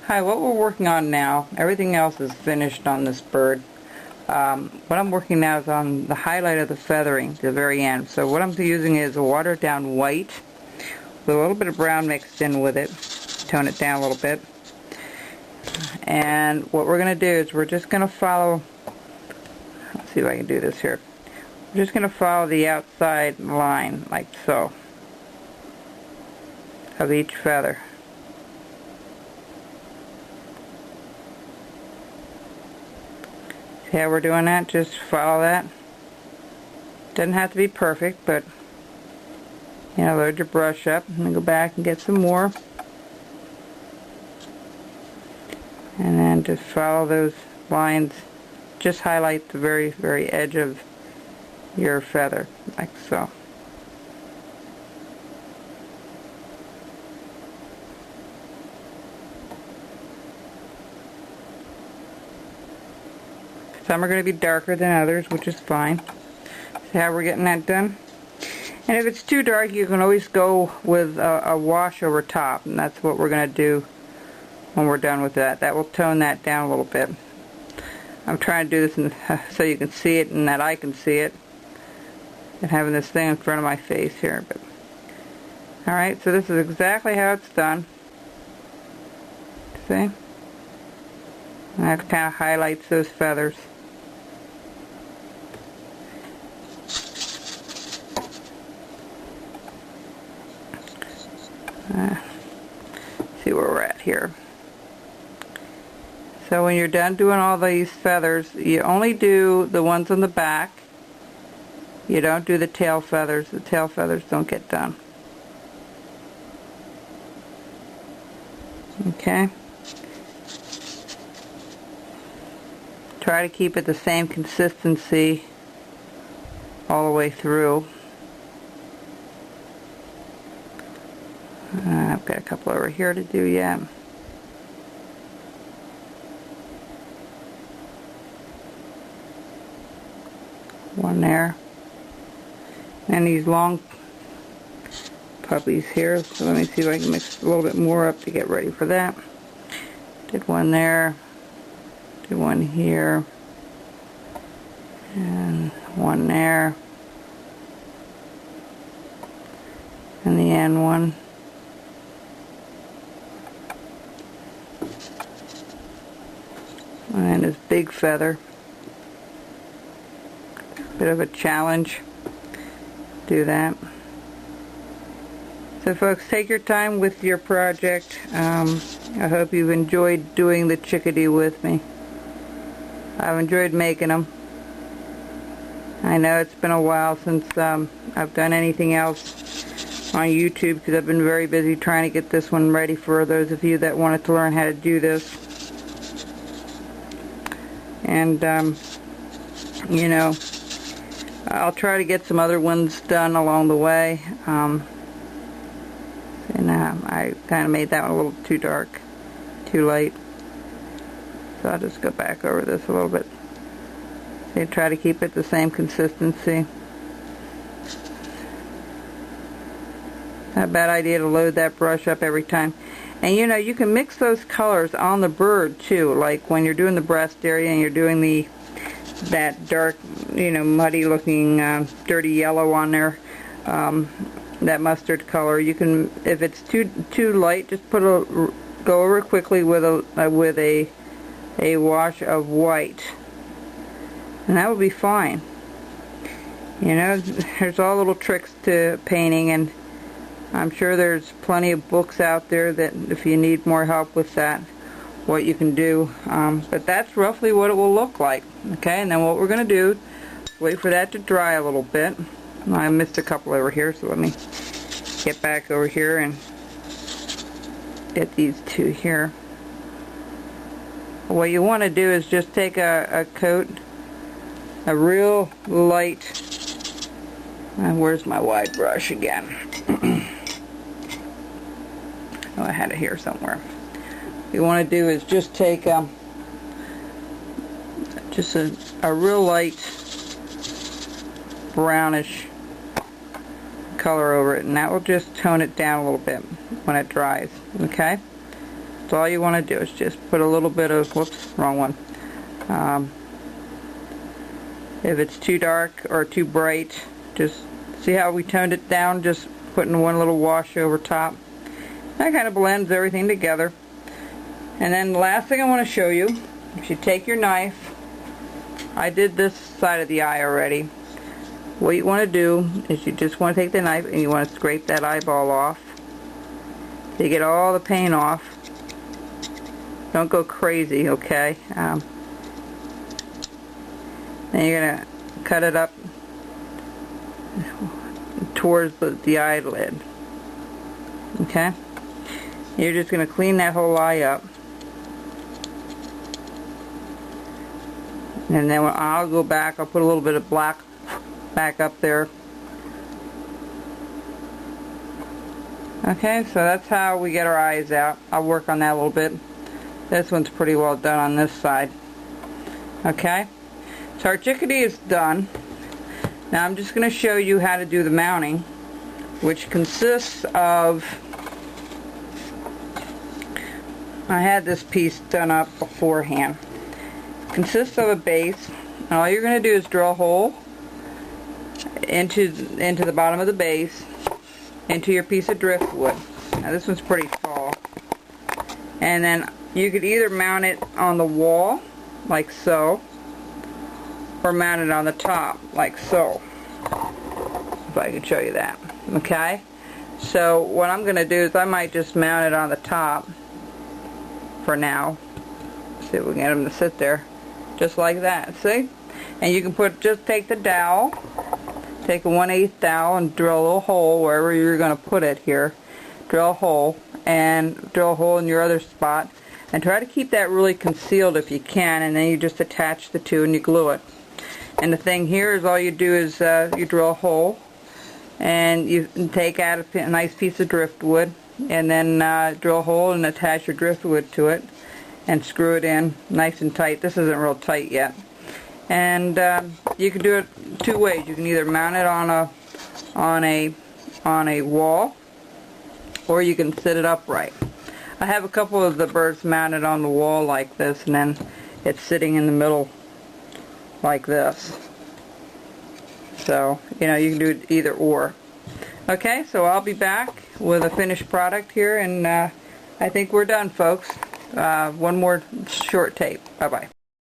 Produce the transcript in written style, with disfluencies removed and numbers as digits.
Hi, what we're working on now, everything else is finished on this bird. What I'm working now is on the highlight of the feathering, the very end. So what I'm using is a watered down white with a little bit of brown mixed in with it, tone it down a little bit. And what we're going to do is we're just going to follow, let's see if I can do this here. We're just going to follow the outside line like so of each feather. See how we're doing that? Just follow that. Doesn't have to be perfect, but you know, load your brush up and then go back and get some more. And then just follow those lines. Just highlight the very, very edge of your feather, like so. Some are going to be darker than others, which is fine. See how we're getting that done? And if it's too dark, you can always go with a wash over top, and that's what we're going to do when we're done with that. That will tone that down a little bit. I'm trying to do this so you can see it and that I can see it, and having this thing in front of my face here. But alright, so this is exactly how it's done. See? And that kind of highlights those feathers. See where we're at here. So when you're done doing all these feathers, you only do the ones on the back. You don't do the tail feathers. The tail feathers don't get done. Okay? Try to keep it the same consistency all the way through. I've got a couple over here to do yet. One there. And these long puppies here. So let me see if I can mix a little bit more up to get ready for that. Did one there. Did one here. And one there. And the end one. And this big feather. Bit of a challenge. Do that. So folks, take your time with your project. I hope you've enjoyed doing the chickadee with me. I've enjoyed making them. I know it's been a while since I've done anything else on YouTube because I've been very busy trying to get this one ready for those of you that wanted to learn how to do this. And you know, I'll try to get some other ones done along the way. And I kind of made that one a little too dark, too light. So I'll just go back over this a little bit. So try to keep it the same consistency. Not a bad idea to load that brush up every time. And you know, you can mix those colors on the bird too, like when you're doing the breast area and you're doing that dark, you know, muddy looking dirty yellow on there, that mustard color. You can, if it's too light, just go over it quickly with a wash of white, and that will be fine. You know, there's all little tricks to painting, and I'm sure there's plenty of books out there that if you need more help with that, what you can do. But that's roughly what it will look like. Okay, and then what we're going to do, wait for that to dry a little bit. I missed a couple over here, so let me get back over here and get these two here. What you want to do is just take a coat, a real light, and where's my wide brush again? Oh, I had it here somewhere. What you want to do is just take just a real light brownish color over it, and that will just tone it down a little bit when it dries. Okay? So all you want to do is just put a little bit of, whoops, wrong one. If it's too dark or too bright, just see how we toned it down, just putting one little wash over top. That kind of blends everything together. And then the last thing I want to show you, if you take your knife, I did this side of the eye already. What you want to do is you just want to take the knife and you want to scrape that eyeball off. You get all the paint off. Don't go crazy, okay? Then you're going to cut it up towards the eyelid. Okay? You're just going to clean that whole eye up. And then when I'll go back, I'll put a little bit of black back up there. Okay, so that's how we get our eyes out. I'll work on that a little bit. This one's pretty well done on this side. Okay, so our chickadee is done. Now I'm just going to show you how to do the mounting, which consists of, I had this piece done up beforehand. Consists of a base, and all you're going to do is drill a hole into the bottom of the base, into your piece of driftwood. Now this one's pretty tall. And then you could either mount it on the wall, like so, or mount it on the top, like so. If I can show you that. Okay? So what I'm going to do is I might just mount it on the top for now. See if we can get them to sit there. Just like that, see? And you can just take the dowel, take a 1/8 dowel and drill a little hole wherever you're going to put it here. Drill a hole, and drill a hole in your other spot, and try to keep that really concealed if you can, and then you just attach the two and you glue it. And the thing here is all you do is you drill a hole, and you take out a nice piece of driftwood, and then drill a hole and attach your driftwood to it, and screw it in nice and tight. This isn't real tight yet. And you can do it two ways. You can either mount it on a wall, or you can sit it upright. I have a couple of the birds mounted on the wall like this, and then it's sitting in the middle like this. So, you know, you can do it either or. Okay, so I'll be back with a finished product here, and I think we're done, folks. One more short tape. Bye-bye.